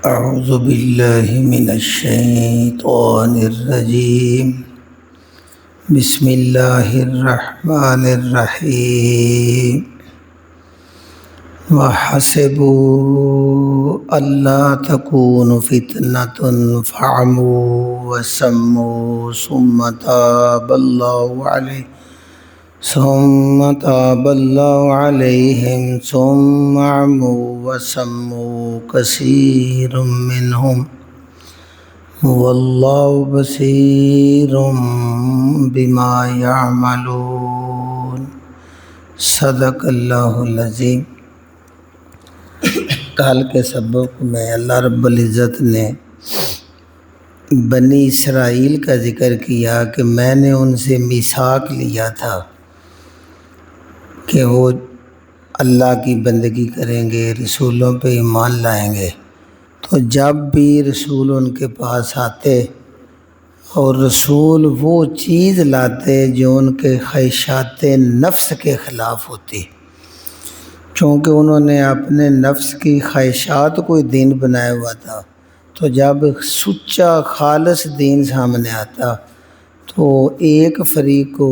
أعوذ بالله من الشيطان الرجيم. بسم الله الرحمن الرحيم. وحسبوا ألا تكون فتنة فعموا وسموا ثم تاب الله عليهم ثم عموا وسموا كثير منهم والله بصير بما يعملون. صدق اللہ العظیم. کل کے سبق میں اللہ رب العزت نے بنی اسرائیل کا ذکر کیا کہ میں نے ان سے میثاق لیا تھا کہ وہ اللہ کی بندگی کریں گے، رسولوں پہ ایمان لائیں گے. تو جب بھی رسول ان کے پاس آتے اور رسول وہ چیز لاتے جو ان کے خواہشات نفس کے خلاف ہوتی، چونکہ انہوں نے اپنے نفس کی خواہشات کو دین بنایا ہوا تھا، تو جب سچا خالص دین سامنے آتا تو ایک فریق کو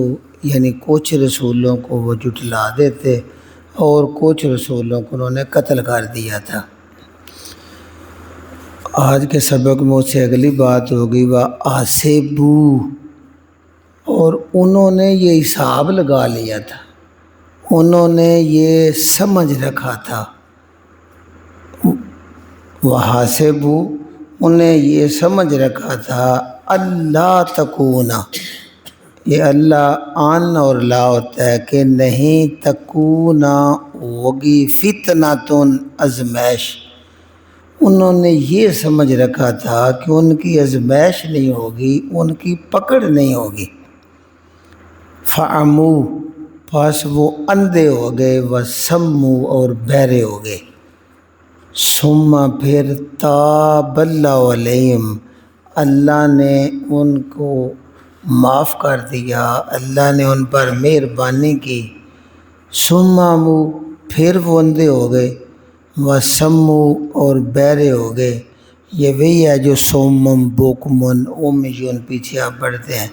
یعنی کچھ رسولوں کو وہ جھٹلا دیتے اور کچھ رسولوں کو انہوں نے قتل کر دیا تھا. آج کے سبق میں اس سے اگلی بات ہوگی وَحَسِبُوا، اور انہوں نے یہ حساب لگا لیا تھا، انہوں نے یہ سمجھ رکھا تھا. وَحَسِبُوا، انہیں یہ سمجھ رکھا تھا اللہ تکون، یہ اللہ آن اور لا ہوتا ہے کہ نہیں تکون ہوگی فتنۃ آزمائش. انہوں نے یہ سمجھ رکھا تھا کہ ان کی آزمائش نہیں ہوگی، ان کی پکڑ نہیں ہوگی. فعموا، پس وہ اندھے ہو گئے، وسموا، اور بہرے ہو گئے. ثم پھر تاب اللہ علیہم، اللہ نے ان کو معاف کر دیا، اللہ نے ان پر مہربانی کی. ثم عموا، پھر وہ اندھے ہو گئے، وسموا، اور بہرے ہو گئے. یہ وہی ہے جو سومم بوکمن امیون پیچھے آپ پڑھتے ہیں.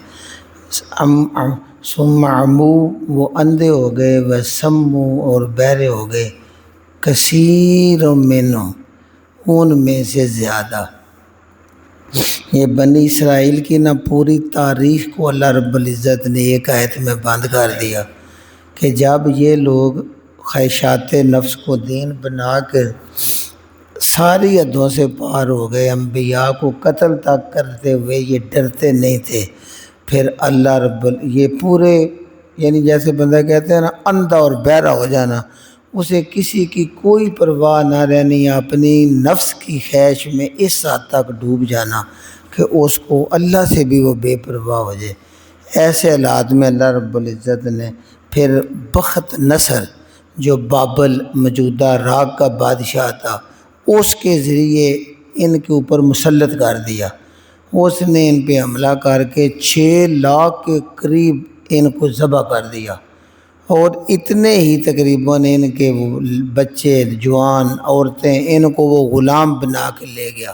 ثم عموا، وہ اندھے ہو گئے، وسموا، اور بہرے ہو گئے. کثیر منہم، ان میں سے زیادہ. یہ بنی اسرائیل کی نہ پوری تاریخ کو اللہ رب العزت نے ایک آیت میں بند کر دیا کہ جب یہ لوگ خواہشات نفس کو دین بنا کر ساری حدوں سے پار ہو گئے، انبیاء کو قتل تک کرتے ہوئے یہ ڈرتے نہیں تھے. پھر اللہ یہ پورے یعنی جیسے بندہ کہتے ہیں نا اندھا اور بہرا ہو جانا، اسے کسی کی کوئی پرواہ نہ رہنی، اپنی نفس کی خواہش میں اس حد تک ڈوب جانا کہ اس کو اللہ سے بھی وہ بے پرواہ ہو جائے. ایسے حالات میں اللہ رب العزت نے پھر بخت نصر جو بابل موجودہ عراق کا بادشاہ تھا اس کے ذریعے ان کے اوپر مسلط کر دیا. اس نے ان پہ حملہ کر کے 6 لاکھ کے قریب ان کو ذبح کر دیا، اور اتنے ہی تقریباً ان کے وہ بچے جوان عورتیں ان کو وہ غلام بنا کے لے گیا.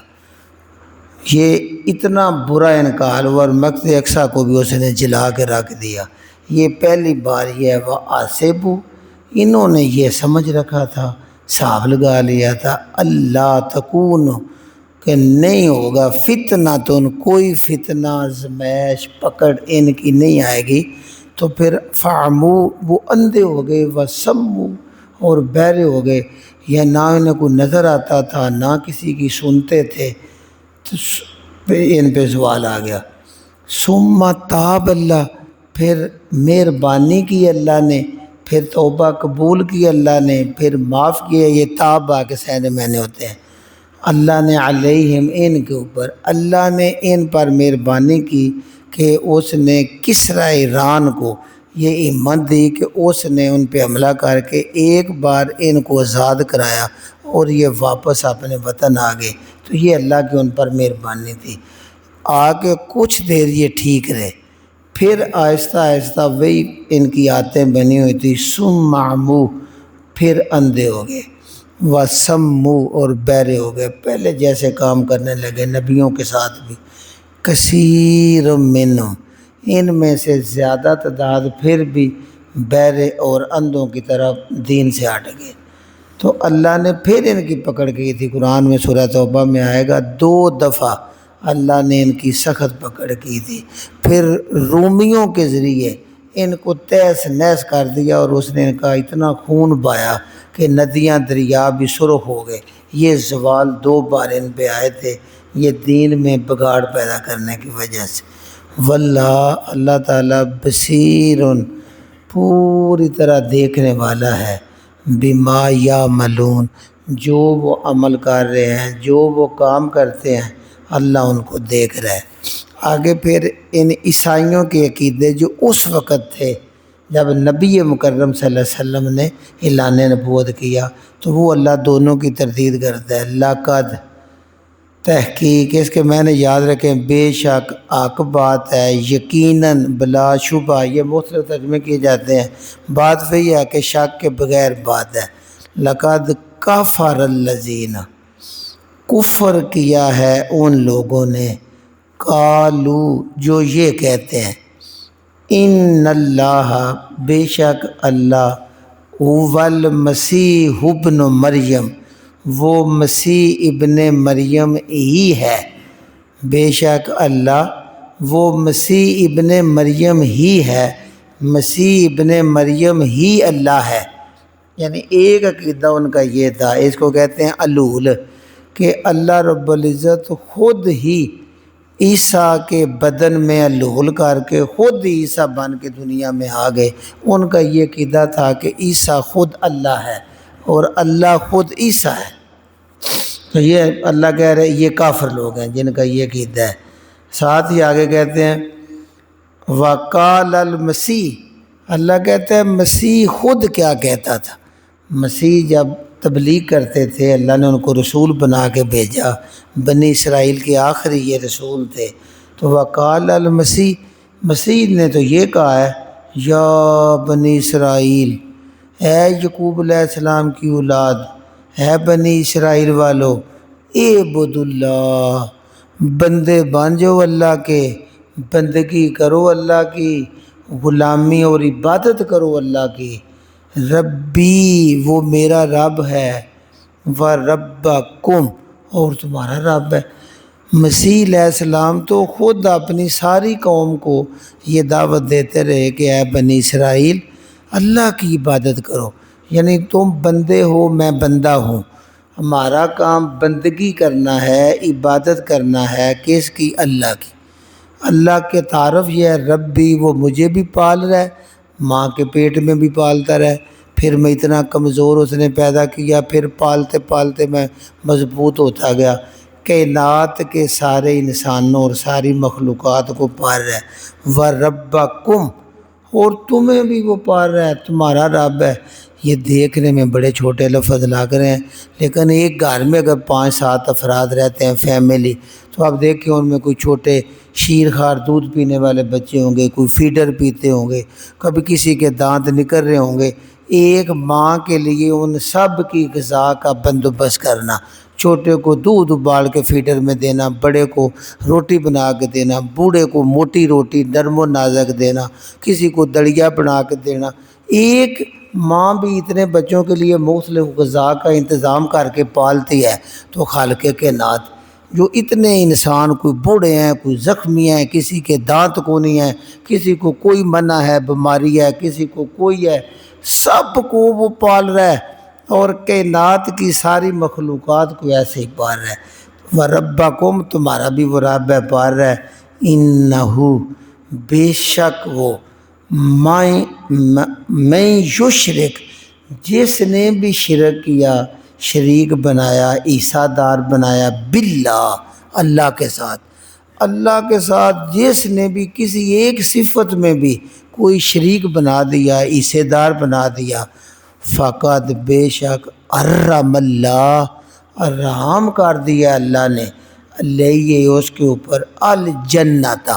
یہ اتنا برا انکار اور مقت اقصیٰ کو بھی اس نے جلا کے رکھ دیا. یہ پہلی بار یہ ہے وَحَسِبُوا، انہوں نے یہ سمجھ رکھا تھا، حساب لگا لیا تھا اللہ تکون کہ نہیں ہوگا فتنہ، کوئی فتنہ آزمائش پکڑ ان کی نہیں آئے گی. تو پھر فعموا، وہ اندھے ہو گئے، وسموا، اور بہرے ہو گئے. یہ نہ انہیں کو نظر آتا تھا نہ کسی کی سنتے تھے. تو ان پہ سوال آ گیا. ثم تاب اللہ، پھر مہربانی کی اللہ نے، پھر توبہ قبول کی اللہ نے، پھر معاف کیا. یہ تاب کے سینے معنی ہوتے ہیں. اللہ نے علیہم، ان کے اوپر اللہ نے ان پر مہربانی کی کہ اس نے کسریٰ ایران کو یہ ہمت دی کہ اس نے ان پہ حملہ کر کے ایک بار ان کو آزاد کرایا اور یہ واپس اپنے وطن آ گئے. تو یہ اللہ کی ان پر مہربانی تھی. آگے کچھ دیر یہ ٹھیک رہے، پھر آہستہ آہستہ وہی ان کی عادتیں بنی ہوئی تھی. ثم عموا، پھر اندھے ہو گئے. وَسَمُّوا اور بہرے ہو گئے، پہلے جیسے کام کرنے لگے نبیوں کے ساتھ بھی۔ کثیر منہم، ان میں سے زیادہ تعداد پھر بھی بہرے اور اندھوں کی طرف دین سے ہٹ گئے۔ تو اللہ نے پھر ان کی پکڑ کی تھی، قرآن میں سورہ توبہ میں آئے گا 2 دفعہ اللہ نے ان کی سخت پکڑ کی تھی۔ پھر رومیوں کے ذریعے ان کو تہس نہس کر دیا اور اس نے ان کا اتنا خون بہایا کہ ندیاں دریا بھی سرخ ہو گئے۔ یہ زوال 2 بار ان پہ آئے تھے، یہ دین میں بگاڑ پیدا کرنے کی وجہ سے۔ واللہ، اللہ تعالیٰ بصیر، پوری طرح دیکھنے والا ہے، بما یعملون، جو وہ عمل کر رہے ہیں، جو وہ کام کرتے ہیں، اللہ ان کو دیکھ رہا ہے۔ آگے پھر ان عیسائیوں کے عقیدے جو اس وقت تھے جب نبی مکرم صلی اللہ علیہ وسلم نے اعلان نبوت کیا، تو وہ اللہ دونوں کی تردید کرتا ہے۔ لقد، تحقیق، اس کے معنی یاد رکھیں، بے شک، حق بات ہے، یقیناً، بلا شبہ، یہ مختلف ترجمے کیے جاتے ہیں۔ بات وہی ہے کہ شک کے بغیر بات ہے۔ لقد کفر الذین، کفر کیا ہے ان لوگوں نے، قالو، جو یہ کہتے ہیں، ان اللہ، بے شک اللہ، هو المسیح ابن مریم، وہ مسیح ابن مریم ہی ہے، بے شک اللہ وہ مسیح ابن مریم ہی ہے، مسیح ابن مریم ہی اللہ ہے۔ یعنی ایک عقیدہ ان کا یہ تھا، اس کو کہتے ہیں الول، کہ اللہ رب العزت خود ہی عیسیٰ کے بدن میں الول کر کے خود ہی عیسیٰ بن کے دنیا میں آ گئے۔ ان کا یہ عقیدہ تھا کہ عیسیٰ خود اللہ ہے اور اللہ خود عیسیٰ ہے۔ تو یہ اللہ کہہ رہے یہ کافر لوگ ہیں جن کا یہ عقیدہ ہے۔ ساتھ ہی آگے کہتے ہیں وقال المسیح، اللہ کہتا ہے مسیح خود کیا کہتا تھا۔ مسیح جب تبلیغ کرتے تھے، اللہ نے ان کو رسول بنا کے بھیجا، بنی اسرائیل کے آخری یہ رسول تھے۔ تو وقال المسیح، مسیح نے تو یہ کہا ہے، یا بنی اسرائیل، اے یعقوب علیہ السلام کی اولاد، اے بنی اسرائیل والو، اعبد اللہ، بندے بن جاؤ اللہ کے، بندگی کرو اللہ کی، غلامی اور عبادت کرو اللہ کی۔ ربی، وہ میرا رب ہے، وربکم، اور تمہارا رب ہے۔ مسیح علیہ السلام تو خود اپنی ساری قوم کو یہ دعوت دیتے رہے کہ اے بنی اسرائیل، اللہ کی عبادت کرو، یعنی تم بندے ہو، میں بندہ ہوں، ہمارا کام بندگی کرنا ہے، عبادت کرنا ہے، کس کی؟ اللہ کی۔ اللہ کے تعارف یہ ہے ربی، وہ مجھے بھی پال رہا ہے، ماں کے پیٹ میں بھی پالتا رہا، پھر میں اتنا کمزور اس نے پیدا کیا، پھر پالتے پالتے میں مضبوط ہوتا گیا، کائنات کے سارے انسانوں اور ساری مخلوقات کو پال رہا ہے۔ وَرَبَّكُمْ، اور تمہیں بھی وہ پال رہا ہے، تمہارا رب ہے۔ یہ دیکھنے میں بڑے چھوٹے لفظ لگ رہے ہیں، لیکن ایک گھر میں اگر 5-7 افراد رہتے ہیں فیملی، تو آپ دیکھیں ان میں کوئی چھوٹے شیر خوار دودھ پینے والے بچے ہوں گے، کوئی فیڈر پیتے ہوں گے، کبھی کسی کے دانت نکل رہے ہوں گے۔ ایک ماں کے لیے ان سب کی غذا کا بندوبست کرنا، چھوٹے کو دودھ ابال کے فیڈر میں دینا، بڑے کو روٹی بنا کے دینا، بوڑھے کو موٹی روٹی نرم و نازک دینا، کسی کو دڑیا بنا کے دینا۔ ایک ماں بھی اتنے بچوں کے لیے مختلف غذا کا انتظام کر کے پالتی ہے، تو خالق کائنات جو اتنے انسان، کوئی بوڑھے ہیں، کوئی زخمی ہیں، کسی کے دانت کو نہیں ہے، کسی کو کوئی منع ہے، بیماری ہے، کسی کو کوئی ہے، سب کو وہ پال رہا ہے اور کائنات کی ساری مخلوقات کو ایسے ہی پال رہا ہے۔ وَرَبَّكُمْ، تمہارا بھی وہ رب ہے، پال رہا ہے۔ اِنَّهُ، بے شک وہ، میں یشرک، جس نے بھی شرک کیا، شریک بنایا، عیسیٰ دار بنایا، باللہ، اللہ کے ساتھ، اللہ کے ساتھ جس نے بھی کسی ایک صفت میں بھی کوئی شریک بنا دیا، عیسیٰ دار بنا دیا، فقط، بے شک، حرم اللہ، حرام کر دیا اللہ نے، علیہ، اس کے اوپر، الجنت،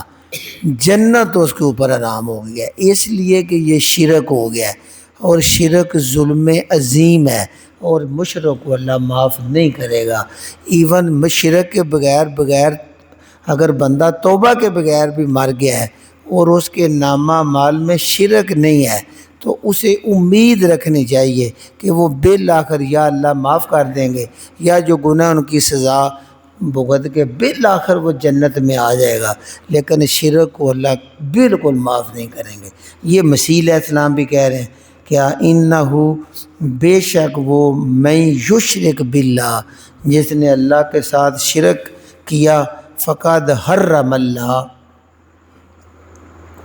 جنت اس کے اوپر حرام ہو گیا، اس لیے کہ یہ شرک ہو گیا ہے، اور شرک ظلم عظیم ہے، اور مشرک کو اللہ معاف نہیں کرے گا۔ ایون شرک کے بغیر اگر بندہ توبہ کے بغیر بھی مر گیا ہے اور اس کے نامہ مال میں شرک نہیں ہے تو اسے امید رکھنی چاہیے کہ وہ بالآخر یا اللہ معاف کر دیں گے، یا جو گناہ ان کی سزا بھگت کے بالآخر وہ جنت میں آ جائے گا، لیکن شرک کو اللہ بالکل معاف نہیں کریں گے۔ یہ مسیح علیہ السلام بھی کہہ رہے ہیں کیا انہو بے شک وہ من یشرک باللہ جس نے اللہ کے ساتھ شرک کیا فقد حرم اللہ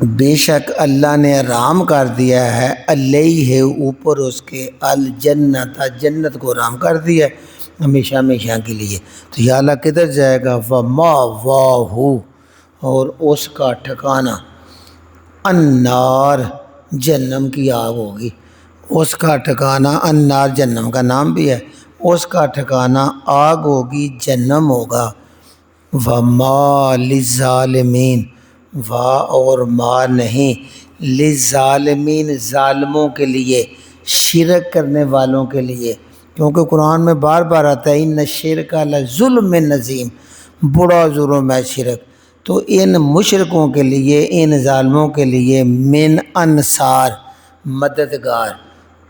بے شک اللہ نے حرام کر دیا ہے علیہ اوپر اس کے الجنت جنت کو حرام کر دیا ہے ہمیشہ ہمیشہ کے لیے۔ تو یا اللہ کدھر جائے گا؟ وَمَأْوَاهُ اور اس کا ٹھکانہ النار جہنم کی آگ ہوگی، اس کا ٹھکانہ النار جہنم کا نام بھی ہے، اس کا ٹھکانہ آگ ہوگی جہنم ہوگا۔ وَمَا لِلظَّالِمِينَ اور ما نہیں للظالمین ظالموں کے لیے، شرک کرنے والوں کے لیے، کیونکہ قرآن میں بار بار آتا ہے ان الشرک لظلم عظیم، بڑا ظلم ہے شرک۔ تو ان مشرکوں کے لیے، ان ظالموں کے لیے من انصار مددگار،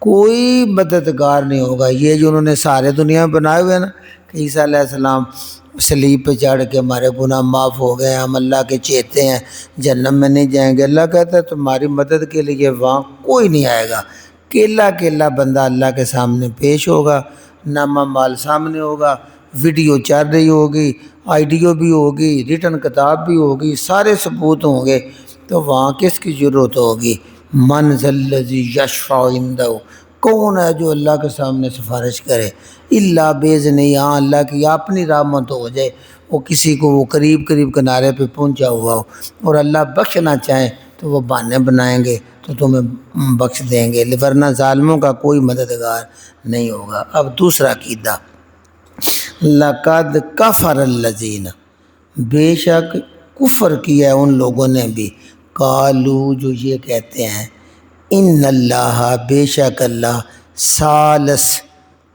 کوئی مددگار نہیں ہوگا۔ یہ جو انہوں نے سارے دنیا میں بنائے ہوئے ہیں نا کہ عیسیٰ علیہ السلام صلیب پہ چڑھ کے ہمارے گناہ معاف ہو گئے، ہم اللہ کے چیتے ہیں، جہنم میں نہیں جائیں گے، اللہ کہتا ہے تمہاری مدد کے لیے وہاں کوئی نہیں آئے گا۔ اکیلا بندہ اللہ کے سامنے پیش ہوگا، نامہ مال سامنے ہوگا، ویڈیو چل رہی ہوگی، آئیڈیو بھی ہوگی، ریٹن کتاب بھی ہوگی، سارے ثبوت ہوں گے، تو وہاں کس کی ضرورت ہوگی؟ من ذا الذی یشفع عندہ، کون ہے جو اللہ کے سامنے سفارش کرے؟ اللہ باذنہ، ہاں اللہ کی اپنی رحمت ہو جائے، وہ کسی کو وہ قریب کنارے پہ پہنچا ہوا ہو اور اللہ بخشنا چاہیں تو وہ بہانے بنائیں گے تو تمہیں بخش دیں گے، ورنہ ظالموں کا کوئی مددگار نہیں ہوگا۔ اب دوسرا عقیدہ، لَقَدْ كَفَرَ الَّذِينَ بے شک کفر کیا ہے ان لوگوں نے بھی، قالو جو یہ کہتے ہیں، ان اللہ بے شک اللہ ثالث،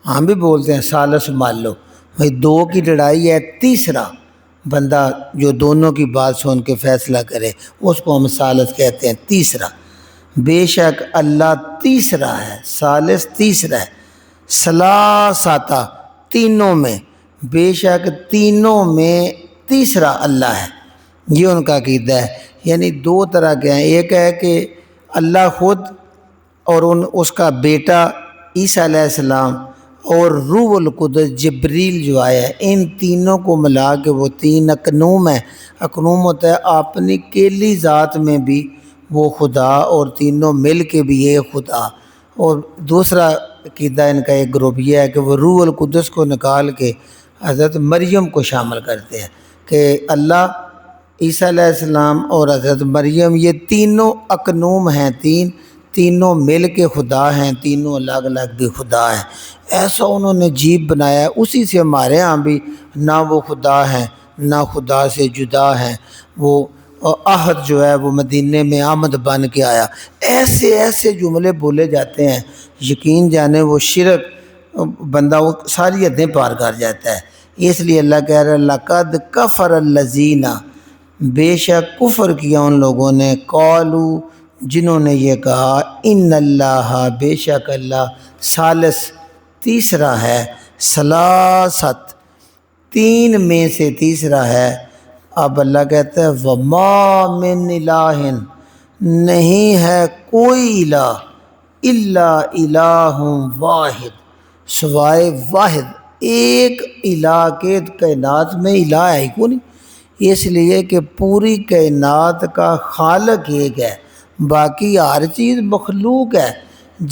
ہم بھی بولتے ہیں ثالث مان لو، بھائی دو کی لڑائی ہے، تیسرا بندہ جو دونوں کی بات سن کے فیصلہ کرے اس کو ہم ثالث کہتے ہیں، تیسرا۔ بے شک اللہ تیسرا ہے، ثالث تیسرا ہے، ثلاثہ تینوں میں، بے شک تینوں میں تیسرا اللہ ہے، یہ ان کا عقیدہ ہے۔ یعنی دو طرح کے ہیں، ایک ہے کہ اللہ خود اور اس کا بیٹا عیسیٰ علیہ السلام اور روح القدس جبریل جو آیا ہے، ان تینوں کو ملا کے وہ تین اقنوم ہے۔ اقنوم ہوتا ہے اپنی کیلی ذات میں بھی وہ خدا اور تینوں مل کے بھی ایک خدا۔ اور دوسرا عقیدہ ان کا ایک گروپ یہ ہے کہ وہ روح القدس کو نکال کے حضرت مریم کو شامل کرتے ہیں کہ اللہ، عیسیٰ علیہ السلام اور حضرت مریم یہ تینوں اقنوم ہیں، تینوں مل کے خدا ہیں، تینوں الگ الگ بھی خدا ہیں۔ ایسا انہوں نے جیب بنایا ہے، اسی سے ہمارے ہاں بھی نہ وہ خدا ہیں نہ خدا سے جدا ہیں۔ وہ عہد جو ہے وہ مدینے میں آمد بن کے آیا، ایسے جملے بولے جاتے ہیں، یقین جانے وہ شرک بندہ وہ ساری حدیں پار کر جاتا ہے۔ اس لیے اللہ کہہ رہا ہے لَقَدْ كَفَرَ الَّذِينَ بے شک کفر کیا ان لوگوں نے، قالو جنہوں نے یہ کہا، ان اللہ بے شک اللہ ثالث تیسرا ہے، ثلاثت تین میں سے تیسرا ہے۔ اب اللہ کہتا ہے وَمَا مِنْ إِلَٰهٍ نہیں ہے کوئی الہ الا الہ واحد سوائے واحد ایک الہ کے، کائنات میں الہ ہے ہی کو نہیں، اس لیے کہ پوری کائنات کا خالق ایک ہے، باقی ہر چیز مخلوق ہے۔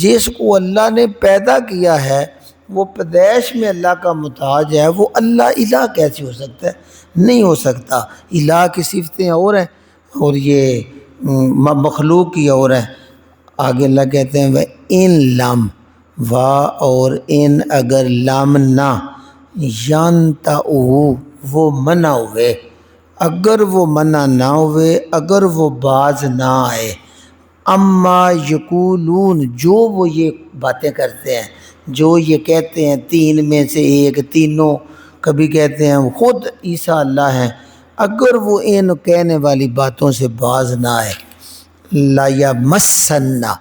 جس کو اللہ نے پیدا کیا ہے وہ پیدائش میں اللہ کا محتاج ہے، وہ اللہ الہ کیسے ہو سکتا ہے؟ نہیں ہو سکتا۔ الہ کی صفتیں اور ہیں اور یہ مخلوق کی اور ہیں۔ آگے اللہ کہتے ہیں وَإِن لَمْ اور ان اگر لم نہ يَنْتَعُوا وہ منع ہوئے، اگر وہ منع نہ ہوئے، اگر وہ باز نہ آئے، اما یقولون جو وہ یہ باتیں کرتے ہیں، جو یہ کہتے ہیں تین میں سے ایک، تینوں کبھی کہتے ہیں خود عیسیٰ اللہ ہیں، اگر وہ ان کہنے والی باتوں سے باز نہ آئے، لا یمسنہ،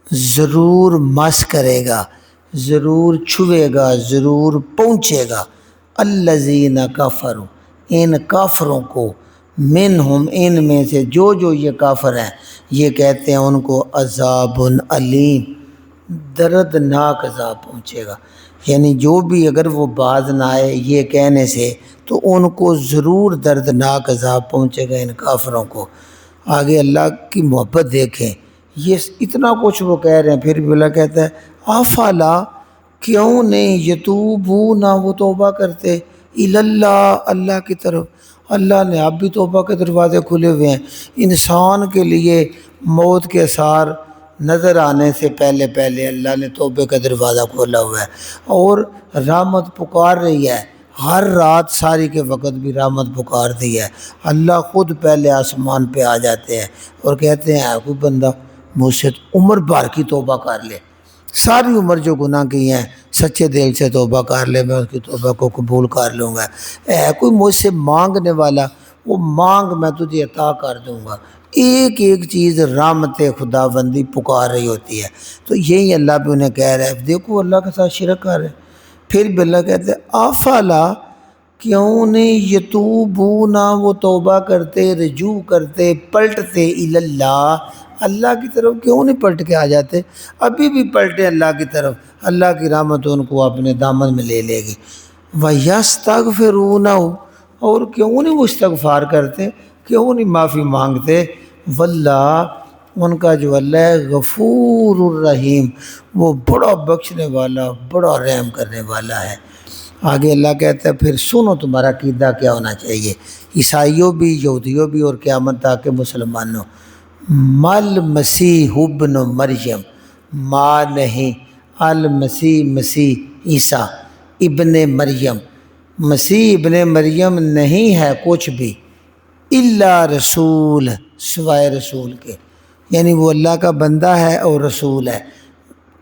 ضرور مس کرے گا، ضرور چھوے گا، ضرور پہنچے گا، الذین کفروا، ان کافروں کو، منہم، ان میں سے جو یہ کافر ہیں، یہ کہتے ہیں ان کو عذاب علیم، دردناک عذاب پہنچے گا۔ یعنی جو بھی اگر وہ باز نہ آئے یہ کہنے سے تو ان کو ضرور دردناک عذاب پہنچے گا ان کافروں کو۔ آگے اللہ کی محبت دیکھیں، یہ اتنا کچھ وہ کہہ رہے ہیں، پھر بھی اللہ کہتا ہے افلا، کیوں نہیں، یتوبون، وہ توبہ کرتے، اللہ، اللہ کی طرف۔ اللہ نے اب بھی توبہ کے دروازے کھلے ہوئے ہیں۔ انسان کے لیے موت کے آثار نظر آنے سے پہلے پہلے اللہ نے توبے کا دروازہ کھولا ہوا ہے، اور رحمت پکار رہی ہے، ہر رات ساری کے وقت بھی رحمت پکار دی ہے۔ اللہ خود پہلے آسمان پہ آ جاتے ہیں اور کہتے ہیں کوئی بندہ مجھ سے عمر بھر کی توبہ کر لے، ساری عمر جو گناہ کی ہیں سچے دل سے توبہ کر لے، میں اس کی توبہ کو قبول کر لوں گا۔ کوئی مجھ سے مانگنے والا، وہ مانگ، میں تجھے عطا کر دوں گا۔ ایک ایک چیز رحمت خدا بندی پکار رہی ہوتی ہے، تو یہی اللہ بھی انہیں کہہ رہا ہے، دیکھو اللہ کے ساتھ شرک کر رہے ہیں۔ پھر بھی اللہ کہتے ہیں افلا، کیوں نہیں، یتوبون، وہ توبہ کرتے، رجوع کرتے، پلٹتے، اللہ، اللہ کی طرف کیوں نہیں پلٹ کے آ جاتے؟ ابھی بھی پلٹے اللہ کی طرف، اللہ کی رحمت ان کو اپنے دامن میں لے لے گی۔ وَيَسْتَغْفِرُونَهُ، اور کیوں نہیں وہ استغفار کرتے، کیوں نہیں معافی مانگتے؟ واللہ، ان کا جو اللہ ہے غفور الرحیم، وہ بڑا بخشنے والا، بڑا رحم کرنے والا ہے۔ آگے اللہ کہتا ہے پھر سنو تمہارا عقیدہ کیا ہونا چاہیے، عیسائیوں بھی، یہودیوں بھی، اور قیامت تک کے مسلمانوں۔ مل مسیح ابن مریم، ماں نہیں، المسیح، مسیح عیسیٰ، ابن مریم، مسیح ابن مریم نہیں ہے کچھ بھی، الا رسول، سوائے رسول کے، یعنی وہ اللہ کا بندہ ہے اور رسول ہے۔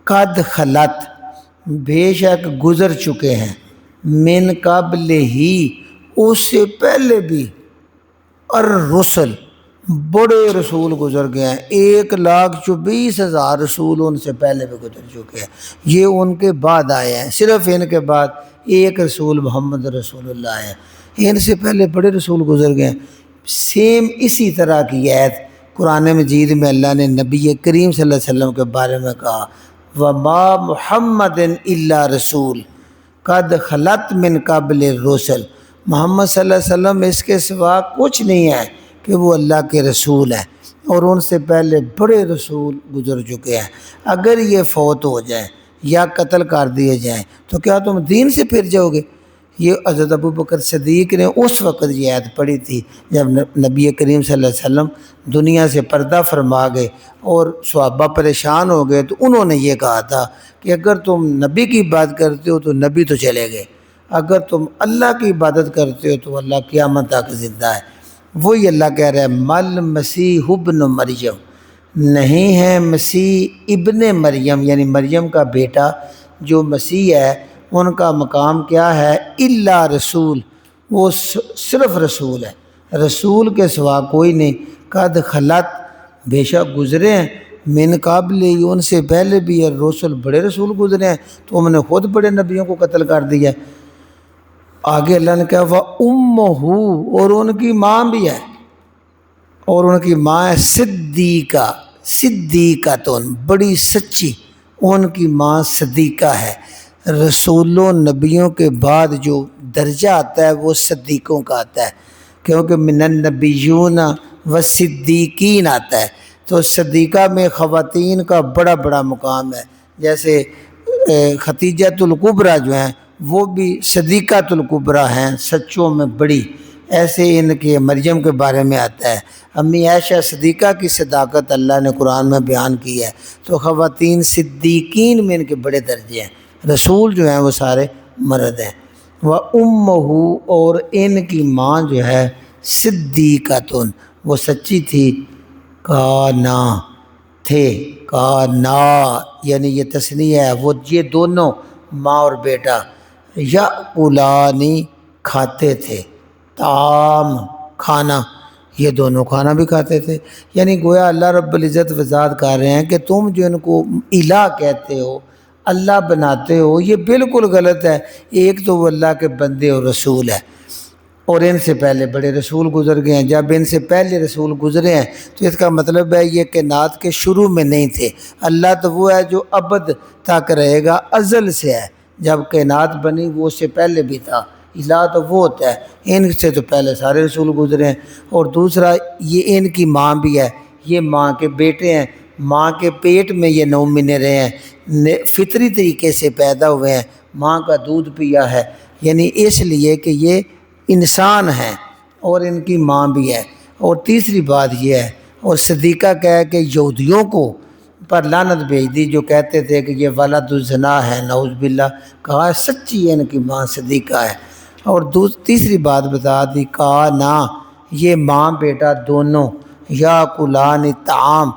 قد خلت، بے شک گزر چکے ہیں، من قبل ہی، اس سے پہلے بھی، الرسل، بڑے رسول گزر گئے ہیں، 1,24,000 رسول ان سے پہلے بھی گزر چکے ہیں، یہ ان کے بعد آئے ہیں، صرف ان کے بعد ایک رسول محمد رسول اللہ ہے، ان سے پہلے بڑے رسول گزر گئے ہیں۔ سیم اسی طرح کی آیت قرآن مجید میں اللہ نے نبی کریم صلی اللہ علیہ وسلم کے بارے میں کہا وَمَا مُحَمَّدٍ إِلَّا رَسُولٌ قَدْ خَلَتْ مِن قَبْلِ الرُّسُلِ، محمد صلی اللہ علیہ وسلم اس کے سوا کچھ نہیں ہے کہ وہ اللہ کے رسول ہیں، اور ان سے پہلے بڑے رسول گزر چکے ہیں۔ اگر یہ فوت ہو جائیں یا قتل کر دیے جائیں تو کیا تم دین سے پھر جاؤ گے؟ یہ حضرت ابوبکر صدیق نے اس وقت یہ آیت پڑھی تھی جب نبی کریم صلی اللہ علیہ وسلم دنیا سے پردہ فرما گئے اور صحابہ پریشان ہو گئے، تو انہوں نے یہ کہا تھا کہ اگر تم نبی کی بات کرتے ہو تو نبی تو چلے گئے، اگر تم اللہ کی عبادت کرتے ہو تو اللہ قیامت تک زندہ ہے۔ وہی اللہ کہہ رہا ہے مل مسیح ابن مریم، نہیں ہے مسیح ابن مریم، یعنی مریم کا بیٹا جو مسیح ہے، ان کا مقام کیا ہے؟ الا رسول، وہ صرف رسول ہے، رسول کے سوا کوئی نہیں۔ قد خلت، بے شک گزرے ہیں، من قبل، ان سے پہلے بھی الرسل، بڑے رسول گزرے ہیں، تو ہم نے خود بڑے نبیوں کو قتل کر دیا ہے۔ آگے اللہ نے کہا وَأُمُّهُ، اور ان کی ماں بھی ہے، اور ان کی ماں ہے صدیقہ، صدیقۃ، بڑی سچی، ان کی ماں صدیقہ ہے۔ رسولوں نبیوں کے بعد جو درجہ آتا ہے وہ صدیقوں کا آتا ہے، کیونکہ من النبیون والصدیقین آتا ہے، تو صدیقہ میں خواتین کا بڑا بڑا مقام ہے، جیسے ختیجۃ الکبریٰ جو ہیں وہ بھی صدیقۃ الکبریٰ ہیں، سچوں میں بڑی، ایسے ان کے مریم کے بارے میں آتا ہے۔ امی عائشہ صدیقہ کی صداقت اللہ نے قرآن میں بیان کی ہے، تو خواتین صدیقین میں ان کے بڑے درجے ہیں، رسول جو ہیں وہ سارے مرد ہیں۔ وَأُمُّهُ، اور ان کی ماں جو ہے صدیقۃ، وہ سچی تھی، کانا، تھے، کانا یعنی یہ تثنیہ ہے، وہ یہ دونوں ماں اور بیٹا یاکلانی کھاتے تھے، طعام کھانا، یہ دونوں کھانا بھی کھاتے تھے۔ یعنی گویا اللہ رب العزت وضاحت کر رہے ہیں کہ تم جو ان کو الہ کہتے ہو، اللہ بناتے ہو، یہ بالکل غلط ہے۔ ایک تو وہ اللہ کے بندے اور رسول ہے، اور ان سے پہلے بڑے رسول گزر گئے ہیں۔ جب ان سے پہلے رسول گزرے ہیں تو اس کا مطلب ہے یہ کائنات کے شروع میں نہیں تھے۔ اللہ تو وہ ہے جو ابد تک رہے گا، ازل سے ہے۔ جب کائنات بنی وہ اس سے پہلے بھی تھا۔ الہ تو وہ ہوتا ہے، ان سے تو پہلے سارے رسول گزرے ہیں۔ اور دوسرا یہ ان کی ماں بھی ہے، یہ ماں کے بیٹے ہیں، ماں کے پیٹ میں یہ 9 مہینے رہے ہیں، فطری طریقے سے پیدا ہوئے ہیں، ماں کا دودھ پیا ہے، یعنی اس لیے کہ یہ انسان ہیں اور ان کی ماں بھی ہے۔ اور تیسری بات یہ ہے، اور صدیقہ کہہ کہ یہودیوں کو پر لعنت بھیج دی جو کہتے تھے کہ یہ ولد الزنا ہے، نعوذ باللہ، کہا سچی ہے ان کی ماں صدیقہ ہے۔ اور تیسری بات بتا دی، کہا نا یہ ماں بیٹا دونوں یاکلان طعام،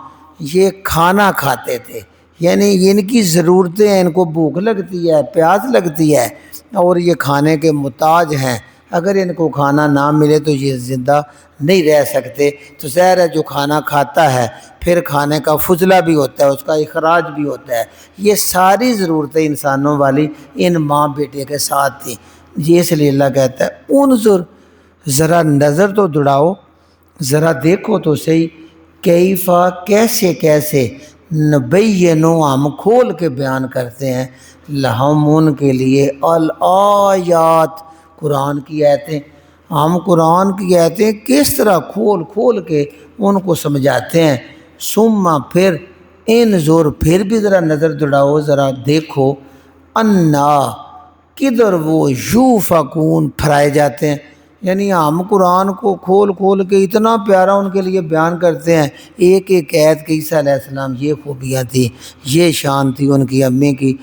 یہ کھانا کھاتے تھے، یعنی ان کی ضرورتیں ہیں، ان کو بھوک لگتی ہے، پیاس لگتی ہے، اور یہ کھانے کے محتاج ہیں۔ اگر ان کو کھانا نہ ملے تو یہ زندہ نہیں رہ سکتے۔ تو ظاہر ہے جو کھانا کھاتا ہے پھر کھانے کا فضلہ بھی ہوتا ہے، اس کا اخراج بھی ہوتا ہے۔ یہ ساری ضرورتیں انسانوں والی ان ماں بیٹے کے ساتھ تھیں۔ یہ اس لیے اللہ کہتا ہے انظر، ذرا نظر تو دوڑاؤ، ذرا دیکھو تو صحیح، کیفا کیسے کیسے، نبینو ہم کھول کے بیان کرتے ہیں، لہم ان کے لیے، الآیات قرآن کی آیتیں، ہم قرآن کی آیتیں کس طرح کھول کھول کے ان کو سمجھاتے ہیں۔ ثم پھر انظر، پھر بھی ذرا نظر دوڑاؤ، ذرا دیکھو، انا کدھر وہ یوفکون پھرائے جاتے ہیں۔ یعنی ہم قرآن کو کھول کھول کے اتنا پیارا ان کے لیے بیان کرتے ہیں، ایک ایک آیت کہ عیسیٰ علیہ السلام یہ خوبیاں تھیں، یہ شان تھی ان کی امی کی،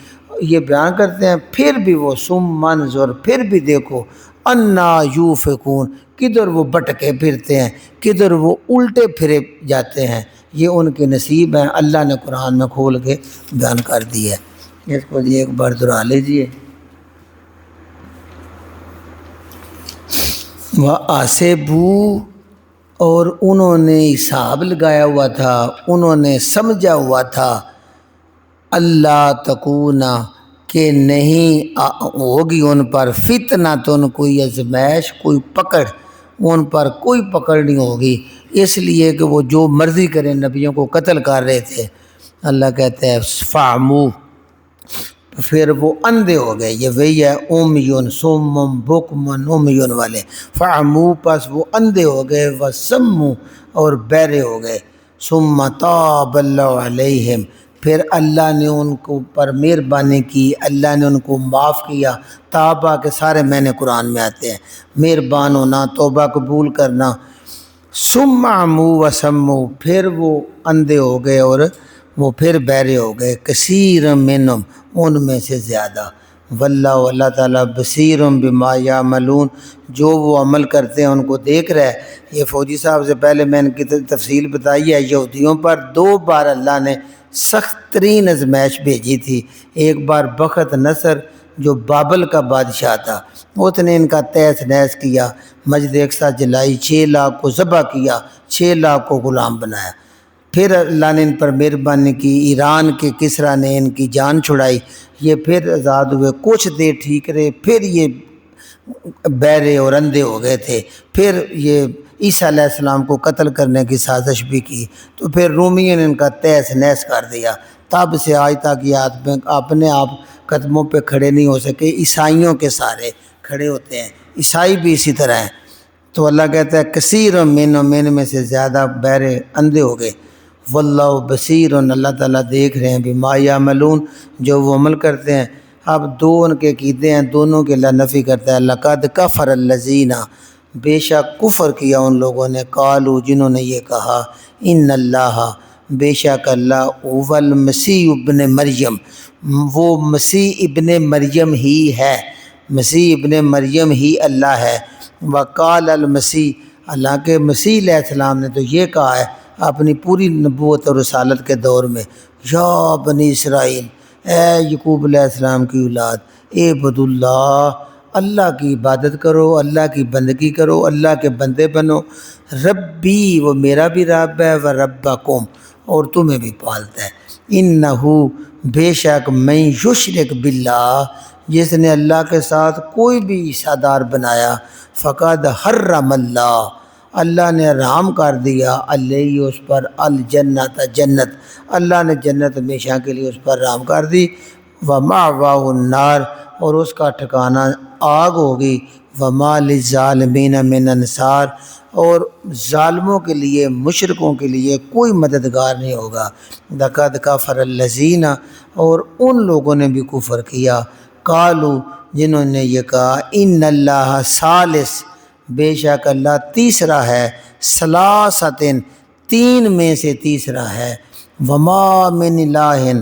یہ بیان کرتے ہیں، پھر بھی وہ ثم انظر، پھر بھی دیکھو، انا یوفکون، کدھر وہ بٹکے پھرتے ہیں، کدھر وہ الٹے پھرے جاتے ہیں۔ یہ ان کے نصیب ہیں، اللہ نے قرآن میں کھول کے بیان کر دی ہے۔ اس کو جی ایک بار دہرا لیجیے۔ وَحَسِبُوا، اور انہوں نے حساب لگایا ہوا تھا، انہوں نے سمجھا ہوا تھا، اللہ تکون، کہ نہیں ہوگی ان پر فتنۃ، کوئی آزمائش، کوئی پکڑ، ان پر کوئی پکڑ نہیں ہوگی، اس لیے کہ وہ جو مرضی کریں نبیوں کو قتل کر رہے تھے۔ اللہ کہتے ہیں فَعْمُوا، پھر وہ اندھے ہو گئے، یہ وہی ہے امیون سمم بکمن امیون والے، فَعْمُوا، پس وہ اندھے ہو گئے، وَسَمُّوا، اور بہرے ہو گئے، ثُمَّ تَابَ اللَّهُ عَلَيْهِمْ، پھر اللہ نے ان کو پر مہربانی کی، اللہ نے ان کو معاف کیا۔ تابہ کے سارے معنی قرآن میں آتے ہیں، مہربان ہونا، توبہ قبول کرنا۔ ثُمَّ عَمُوا وَسَمُّوا، پھر وہ اندھے ہو گئے اور وہ پھر بہرے ہو گئے، کثیر منہم، ان میں سے زیادہ، واللہ، اللہ تعالیٰ، بصیر بما یعملون، جو وہ عمل کرتے ہیں ان کو دیکھ رہا ہے۔ یہ فوجی صاحب سے پہلے میں ان کی تفصیل بتائی ہے، یہودیوں پر 2 بار اللہ نے سخت ترین آزمائش بھیجی تھی۔ ایک بار بخت نصر جو بابل کا بادشاہ تھا، اس نے ان کا تہس نہس کیا، مسجد اقصیٰ جلائی، 6 لاکھ کو ذبح کیا، 6 لاکھ کو غلام بنایا۔ پھر اللہ نے ان پر مہربانی کی، ایران کے کسریٰ نے ان کی جان چھڑائی، یہ پھر آزاد ہوئے، کچھ دیر ٹھیک رہے، پھر یہ بہرے اور اندھے ہو گئے تھے۔ پھر یہ عیسیٰ علیہ السلام کو قتل کرنے کی سازش بھی کی، تو پھر رومیوں نے ان کا تہس نہس کر دیا۔ تب سے آج تک یہ اپنے آپ قدموں پہ کھڑے نہیں ہو سکے، عیسائیوں کے سارے کھڑے ہوتے ہیں، عیسائی بھی اسی طرح ہیں۔ تو اللہ کہتا ہے کثیر من میں سے زیادہ بہرے اندھے ہو گئے، واللہ بصیر، اللہ تعالیٰ دیکھ رہے ہیں، بما یعملون، جو وہ عمل کرتے ہیں۔ اب 2 ان کے عقیدے ہیں، دونوں کے اللہ نفی کرتا ہے۔ لقد کفر الذین، بے شک کفر کیا ان لوگوں نے، قالوا، جنہوں نے یہ کہا، ان اللہ، بے شک اللہ، هو المسیح ابن مریم، وہ مسیح ابن مریم ہی ہے، مسیح ابن مریم ہی اللہ ہے۔ وقال المسیح، اللہ کے مسیح علیہ السلام نے تو یہ کہا ہے، اپنی پوری نبوت اور رسالت کے دور میں، یا بنی اسرائیل، اے یعقوب علیہ السلام کی اولاد، اعبدوا اللہ، اللہ کی عبادت کرو، اللہ کی بندگی کرو، اللہ کے بندے بنو، ربی، وہ میرا بھی رب ہے، و ربکم، اور تمہیں بھی پالتا ہے، انہو، بے شک، من یشرک باللہ، جس نے اللہ کے ساتھ کوئی بھی حصہ دار بنایا، فقد حرم اللہ، اللہ نے حرام کر دیا، علیہ، اس پر، الجنت، جنت، اللہ نے جنت ہمیشہ کے لیے اس پر حرام کر دی، ومأواہ النار، اور اس کا ٹھکانہ آگ ہوگی، وما للظالمین من انصار، اور ظالموں کے لیے، مشرکوں کے لیے کوئی مددگار نہیں ہوگا، لقد کفر الذین، اور ان لوگوں نے بھی کفر کیا، قالوا، جنہوں نے یہ کہا، ان اللہ ثالث، بے شک اللہ تیسرا ہے، ثلاثۃ، تین میں سے تیسرا ہے، وما من الہ،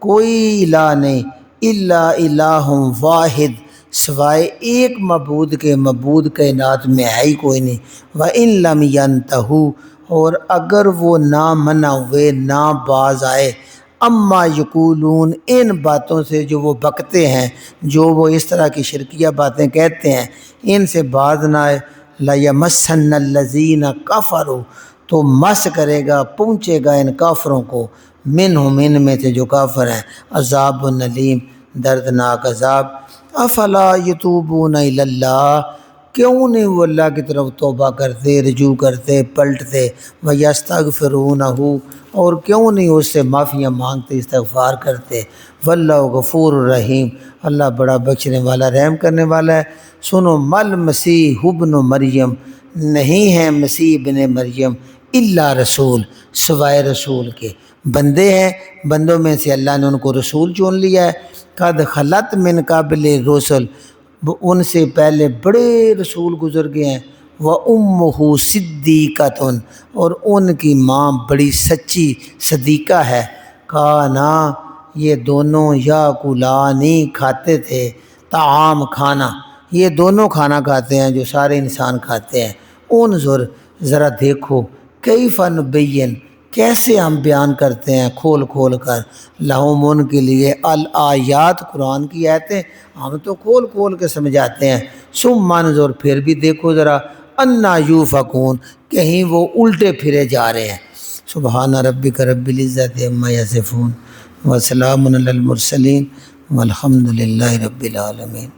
کوئی الہ نہیں، الا الہ واحد، سوائے ایک معبود کے، معبود کائنات میں ہے ہی کوئی نہیں، وَإِن لَمْ يَنْتَهُوا، اور اگر وہ نہ منع ہوئے، نہ باز آئے، اما یقولون، ان باتوں سے جو وہ بکتے ہیں، جو وہ اس طرح کی شرکیہ باتیں کہتے ہیں، ان سے باز نہ آئے، لَيَمَسَّنَّ الَّذِينَ كَفَرُوا، تو مس کرے گا، پہنچے گا ان کافروں کو، منہم، ان میں سے جو کافر ہیں، عذاب النلیم، دردناک عذاب، افلا یتوبون الی اللہ، کیوں نہیں وہ اللہ کی طرف توبہ کرتے، رجوع کرتے، پلٹتے، وَيَسْتَغْفِرُونَهُ، اور کیوں نہیں اس سے معافیاں مانگتے، استغفار کرتے، واللہ غفور الرحیم، اللہ بڑا بخشنے والا، رحم کرنے والا ہے۔ سنو، مل مسیح ابن مریم، نہیں ہے مسیح ابن مریم، الا رسول، سوائے رسول کے، بندے ہیں، بندوں میں سے اللہ نے ان کو رسول چن لیا ہے، قد خلت من قبل رسل، ان سے پہلے بڑے رسول گزر گئے ہیں، وَأُمُّهُ صِدِّیقَةٌ، اور ان کی ماں بڑی سچی صدیقہ ہے، کانا، یہ دونوں یاکلانی، کھاتے تھے، طعام، کھانا، یہ دونوں کھانا کھاتے ہیں جو سارے انسان کھاتے ہیں، انظر، ذرا دیکھو، کیف نبین، کیسے ہم بیان کرتے ہیں کھول کھول کر، لہم، ان کے لیے، الآیات، قرآن کی آیتیں ہم تو کھول کھول کے سمجھاتے ہیں، ثم انظر، پھر بھی دیکھو ذرا، انا یوفکون، کہیں وہ الٹے پھرے جا رہے ہیں۔ سبحان ربک رب العزت عما یصفون، وسلام علی المرسلین، والحمد للہ رب العالمین۔